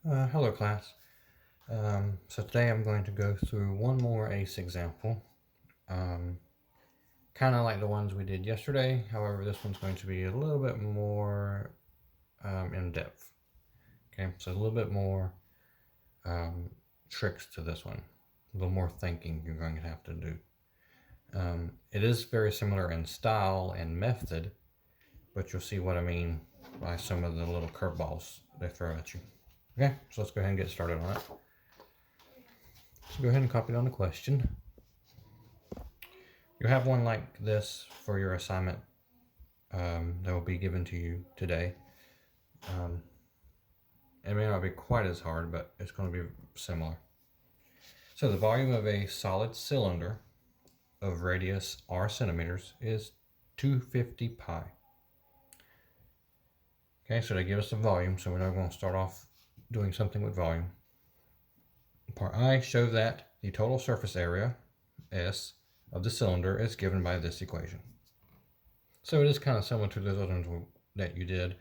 Hello class. So today I'm going to go through one more ACE example, kind of like the ones we did yesterday. However, this one's going to be a little bit more in depth. Okay, so a little bit more tricks to this one, a little more thinking you're going to have to do. It is very similar in style and method, but you'll see what I mean by some of the little curveballs they throw at you. Okay, so let's go ahead and get started on it. So go ahead and copy down the question. You have one like this for your assignment that will be given to you today. It may not be quite as hard, but it's going to be similar. So the volume of a solid cylinder of radius r centimeters is 250 pi. Okay, so they give us the volume, so we're now going to start off doing something with volume. Part I, show that the total surface area, S, of the cylinder is given by this equation. So it is kind of similar to those other ones that you did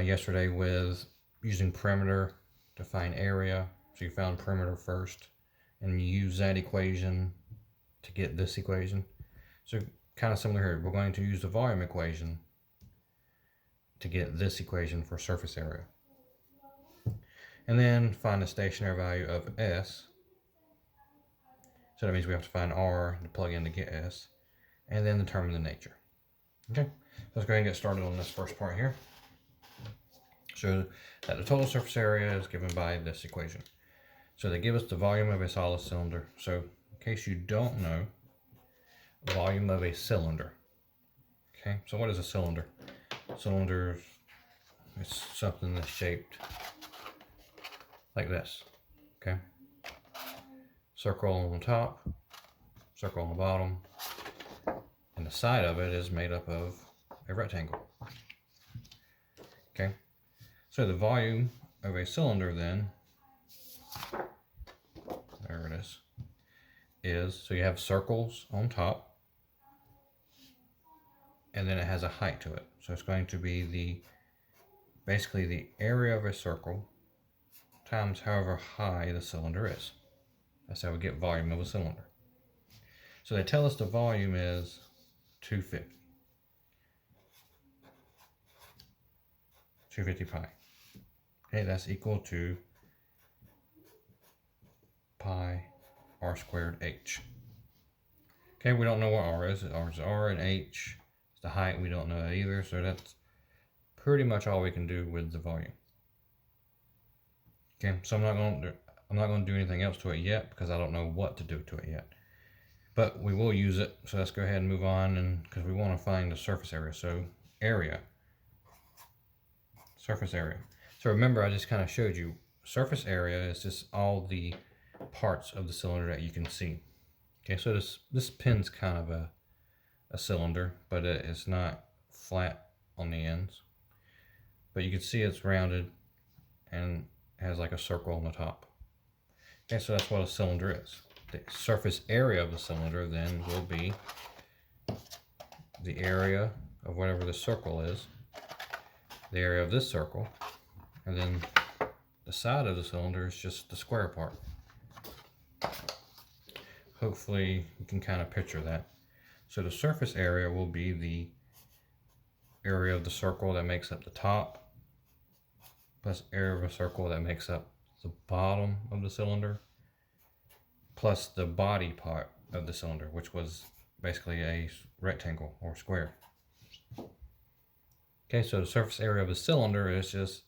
yesterday with using perimeter to find area. So you found perimeter first and you use that equation to get this equation. So kind of similar here. We're going to use the volume equation to get this equation for surface area. And then find the stationary value of S. So that means we have to find R to plug in to get S. And then determine the nature. Okay, let's go ahead and get started on this first part here. So that the total surface area is given by this equation. So they give us the volume of a solid cylinder. So in case you don't know, volume of a cylinder. Okay, so what is a cylinder? Cylinder is something that's shaped like this. Okay, circle on the top, circle on the bottom, and the side of it is made up of a rectangle. Okay, so the volume of a cylinder then, there it is, so you have circles on top, and then it has a height to it. So it's going to be basically the area of a circle times however high the cylinder is. That's how we get volume of a cylinder. So they tell us the volume is 250 pi. Okay, that's equal to pi r squared h. Okay, we don't know what r is. R is r, and h is the height. We don't know that either, so that's pretty much all we can do with the volume. Okay, so I'm not going to do anything else to it yet because I don't know what to do to it yet. But we will use it, so let's go ahead and move on, and because we want to find the surface area. So area, surface area. So remember, I just kind of showed you surface area is just all the parts of the cylinder that you can see. Okay, so this pin's kind of a cylinder, but it's not flat on the ends. But you can see it's rounded and has like a circle on the top. Okay, so that's what a cylinder is. The surface area of the cylinder then will be the area of whatever the circle is, the area of this circle, and then the side of the cylinder is just the square part. Hopefully you can kind of picture that. So the surface area will be the area of the circle that makes up the top, plus area of a circle that makes up the bottom of the cylinder, plus the body part of the cylinder, which was basically a rectangle or square. Okay, so the surface area of a cylinder is just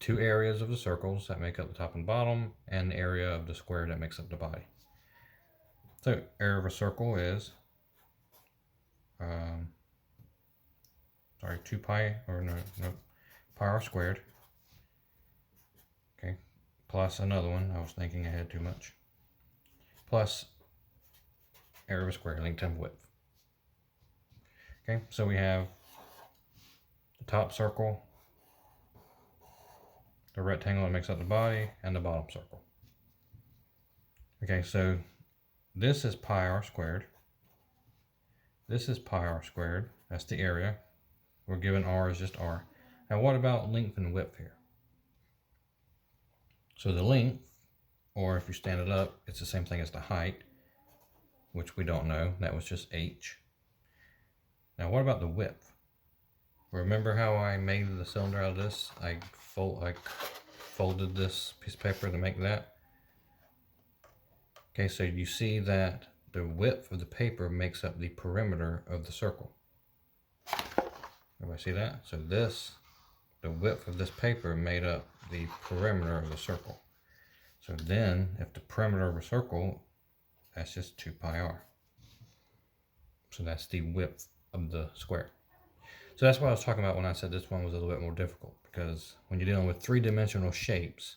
two areas of the circles that make up the top and bottom, and the area of the square that makes up the body. So area of a circle is 2 pi, or no, pi r squared. Okay, plus another one, I was thinking ahead too much, plus area of a square, length times width. Okay, so we have the top circle, the rectangle that makes up the body, and the bottom circle. Okay, so this is pi r squared. This is pi r squared. That's the area. We're given r is just r. Now what about length and width here? So the length, or if you stand it up, it's the same thing as the height, which we don't know. That was just h. Now what about the width? Remember how I made the cylinder out of this? I folded this piece of paper to make that. Okay, so you see that the width of the paper makes up the perimeter of the circle. Everybody see that? So the width of this paper made up the perimeter of the circle. So then, if the perimeter of a circle, that's just 2 pi r. So that's the width of the square. So that's what I was talking about when I said this one was a little bit more difficult, because when you're dealing with three-dimensional shapes,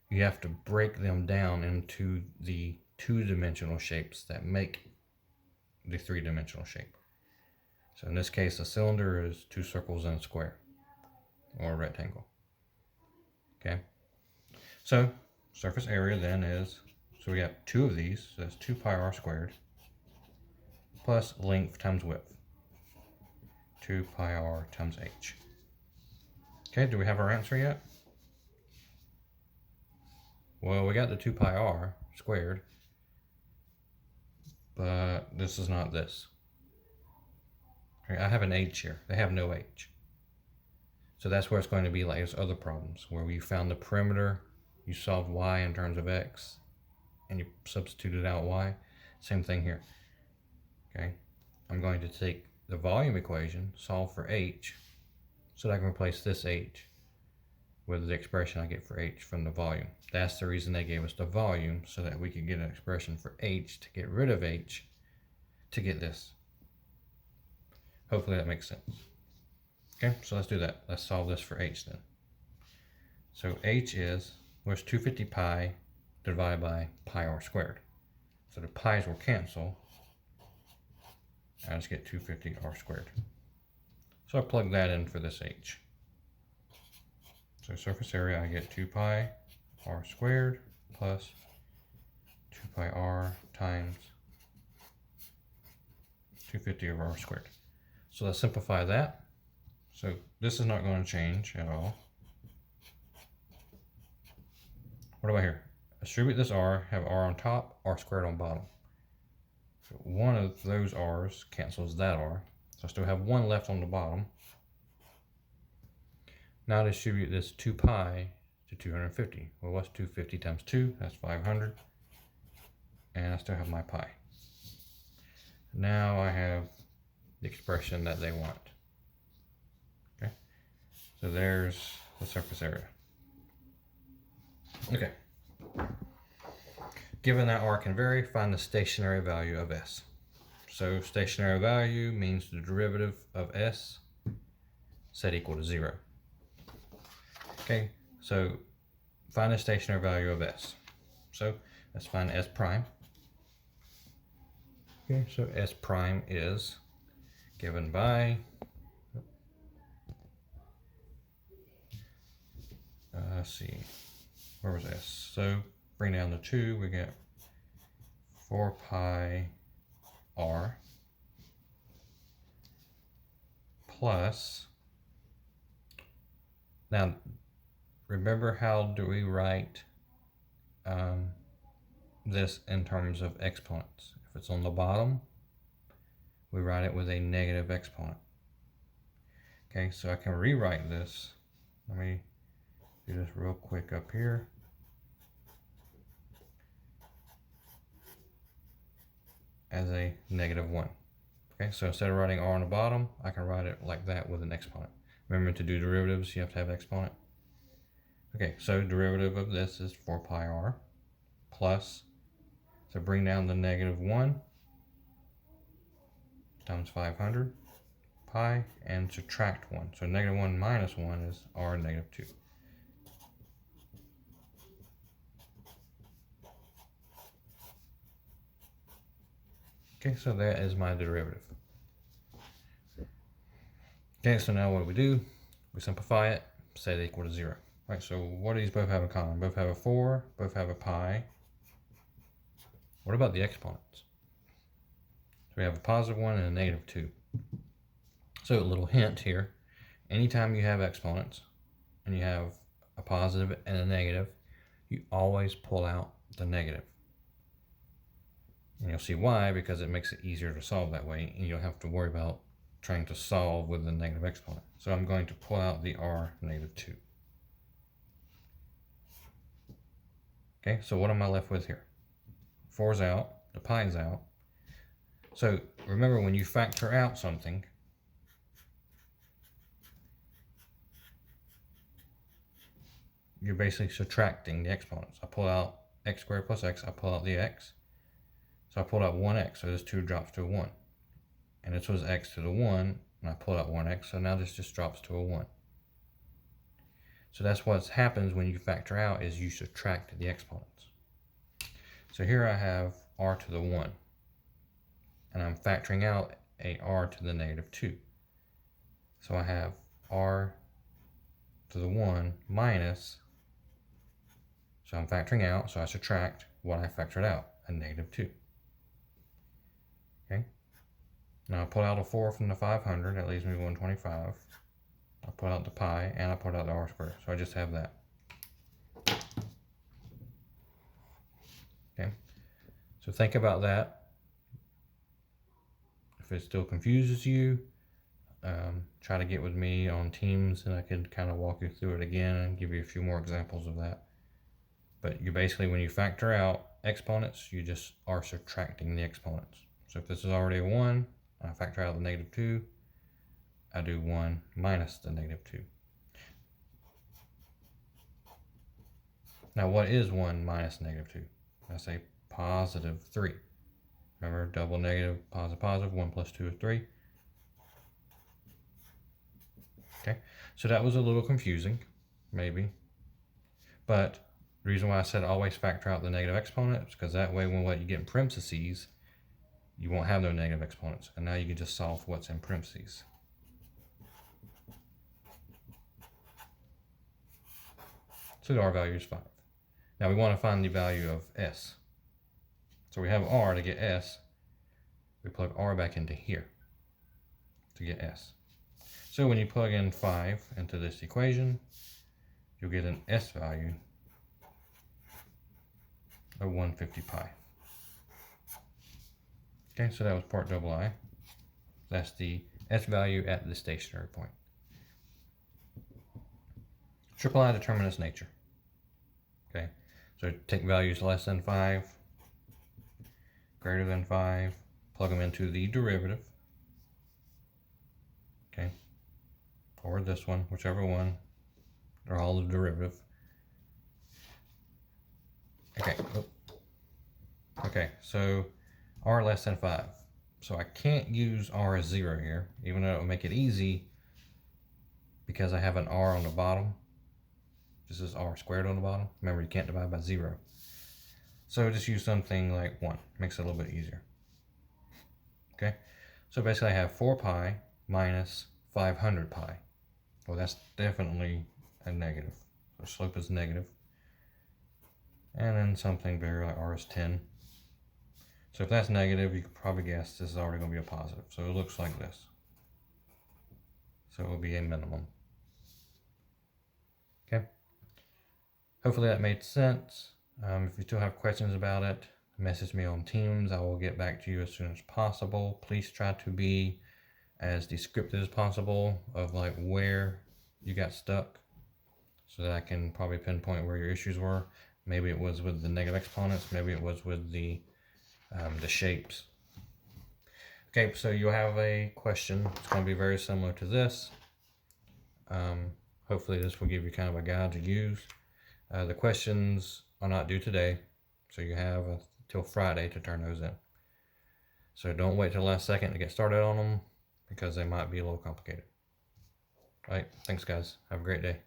you have to break them down into the two-dimensional shapes that make the three-dimensional shape. So in this case, a cylinder is 2 circles and a square, or a rectangle. Okay, so surface area then is, so we got 2 of these, so that's 2 pi r squared, plus length times width, 2 pi r times h. Okay, do we have our answer yet? Well, we got the 2 pi r squared, but this is not this. Okay, I have an h here. They have no h. So that's where it's going to be like those other problems, where we found the perimeter, you solved y in terms of x, and you substituted out y. Same thing here. Okay, I'm going to take the volume equation, solve for h, so that I can replace this h with the expression I get for h from the volume. That's the reason they gave us the volume, so that we could get an expression for h to get rid of h to get this. Hopefully that makes sense. Okay, so let's do that. Let's solve this for h then. So h is, where's 250 pi divided by pi r squared? So the pi's will cancel. I just get 250 r squared. So I plug that in for this h. So surface area, I get 2 pi r squared plus 2 pi r times 250 over r squared. So let's simplify that. So this is not going to change at all. What do I hear? Distribute this r, have r on top, r squared on bottom. So one of those r's cancels that r. So I still have 1 left on the bottom. Now distribute this 2 pi to 250. Well, what's 250 times 2? That's 500. And I still have my pi. Now I have the expression that they want. Okay, so there's the surface area. Okay. Given that r can vary, find the stationary value of s. So stationary value means the derivative of s set equal to 0. Okay, so find the stationary value of s. So let's find s prime. Okay, so s prime is given by, let's see, where was s? So bring down the 2, we get 4 pi r plus, now remember how do we write this in terms of exponents? If it's on the bottom, we write it with a negative exponent. Okay, so I can rewrite this. Let me do this real quick up here. As a -1. Okay, so instead of writing r on the bottom, I can write it like that with an exponent. Remember, to do derivatives, you have to have exponent. Okay, so derivative of this is 4 pi r plus, so bring down the -1 times 500 pi and subtract 1. So -1 minus 1 is r -2. Okay, so that is my derivative. Okay, so now what do we do? We simplify it, set it equal to 0. Right, so what do these both have in common? Both have a 4, both have a pi. What about the exponents? So we have a +1 and a -2. So a little hint here, anytime you have exponents and you have a positive and a negative, you always pull out the negative. And you'll see why, because it makes it easier to solve that way, and you'll have to worry about trying to solve with the negative exponent. So I'm going to pull out the r negative 2. Okay, so what am I left with here? 4's out, the pi's out. So remember, when you factor out something, you're basically subtracting the exponents. I pull out x squared plus x, I pull out the x. So I pulled out 1x, so this 2 drops to a 1. And this was x to the 1, and I pulled out 1x, so now this just drops to a 1. So that's what happens when you factor out, is you subtract the exponents. So here I have r to the 1, and I'm factoring out a r to the negative 2. So I have r to the 1 minus, so I'm factoring out, so I subtract what I factored out, a negative 2. Okay. Now I pull out a 4 from the 500, that leaves me 125. I pull out the pi, and I pull out the r squared, so I just have that. Okay. So think about that. If it still confuses you, try to get with me on Teams, and I can kind of walk you through it again and give you a few more examples of that. But you basically, when you factor out exponents, you just are subtracting the exponents. So if this is already a 1, I factor out the negative 2, I do 1 minus the negative 2. Now what is 1 minus negative 2? I say positive 3. Remember, double negative, positive, 1 plus 2 is 3. Okay, so that was a little confusing, maybe. But the reason why I said always factor out the negative exponent is because that way, when what you get in parentheses, you won't have no negative exponents. And now you can just solve what's in parentheses. So the r value is 5. Now we want to find the value of s. So we have r to get s. We plug r back into here to get s. So when you plug in 5 into this equation, you'll get an s value of 150 pi. Okay, so that was part I. That's the s value at the stationary point. I determine its nature. Okay, so take values less than 5, greater than 5, plug them into the derivative. Okay, or this one, whichever one. They're all the derivative. Okay, okay, so r less than 5. So I can't use r as 0 here, even though it will make it easy because I have an r on the bottom. This is r squared on the bottom. Remember, you can't divide by 0. So just use something like 1. Makes it a little bit easier. Okay, so basically I have 4 pi minus 500 pi. Well, that's definitely a negative. So slope is negative. And then something bigger like r is 10. So if that's negative, you can probably guess this is already going to be a positive. So it looks like this. So it will be a minimum. Okay. Hopefully that made sense. If you still have questions about it, message me on Teams. I will get back to you as soon as possible. Please try to be as descriptive as possible of like where you got stuck, so that I can probably pinpoint where your issues were. Maybe it was with the negative exponents. Maybe it was with the shapes. Okay, so you'll have a question. It's going to be very similar to this. Hopefully this will give you kind of a guide to use. The questions are not due today, so you have till Friday to turn those in. So don't wait till the last second to get started on them, because they might be a little complicated. All right, thanks guys. Have a great day.